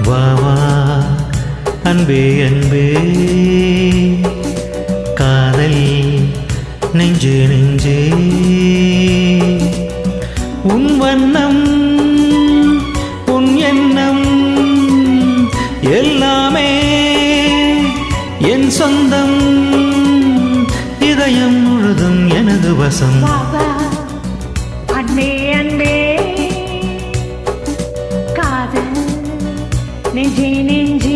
வா வா அன்பே அன்பே காதல் நெஞ்சே நெஞ்சே உன் வண்ணம் உன் எண்ணம் எல்லாமே என் சொந்தம் இதயம் முழுதும் எனது வசம் அன்பே அன்பே காதல் நெஞ்சே நெஞ்சே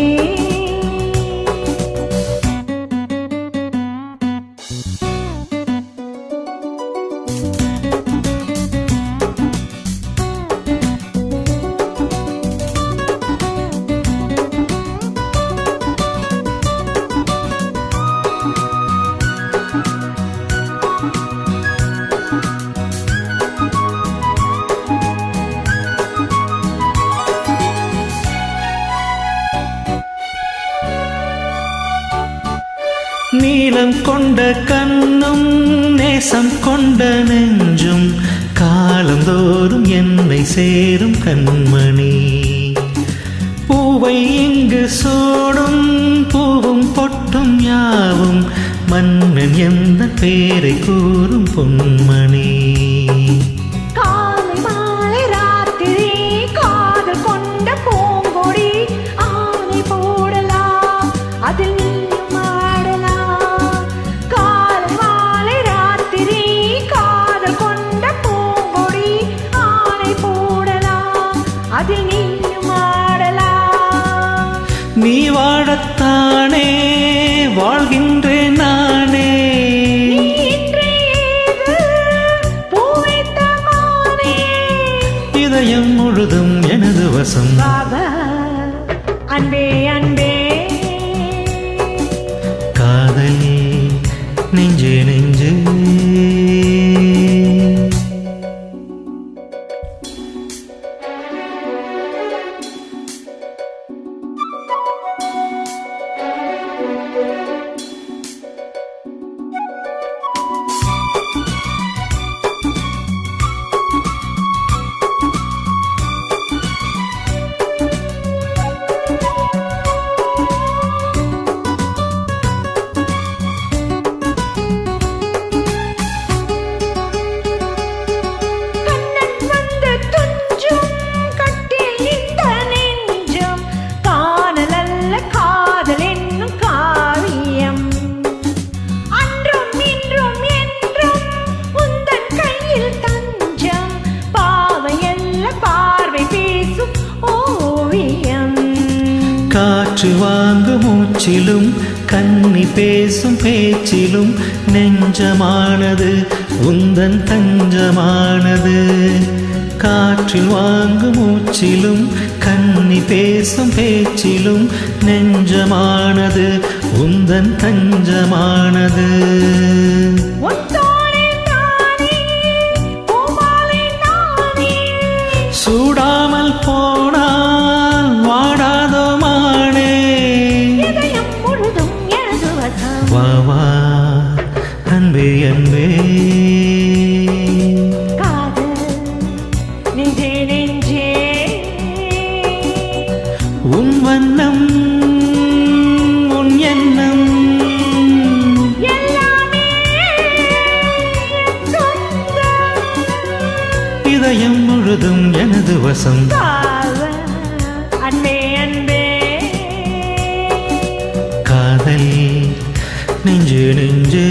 நீலம் கொண்ட கண்ணும் நேசம் கொண்ட நெஞ்சும் காலந்தோறும் என்னை சேரும் கண்மணி பூவை இங்கு சூடும் பூவும் பொட்டும் யாவும் மன்னன் எந்த பேரை கூறும் பொன்மணி நீ வாழத்தானே வாழ்கின்றேன் நானே இதயம் முழுதும் எனது வசம் அன்பே அன்பே காதல் நெஞ்சே நெஞ்சே காற்று வாங்கு மூச்சிலும் கன்னி பேசும் பேச்சிலும் நெஞ்சமானது உந்தன் தஞ்சமானது காற்றில் வாங்கு மூச்சிலும் கன்னி பேசும் பேச்சிலும் நெஞ்சமானது உந்தன் தஞ்சமானது சூடாமல் போனால் வாடாதோ மானே வா வா அன்பே அன்பே காதல் நெஞ்சே நெஞ்சே உன் வண்ணம் உன் எண்ணம் எல்லாமே இதயம் முழுதும் எனது வசம் அன்பே அன்பே காதல் நெஞ்சே நெஞ்சே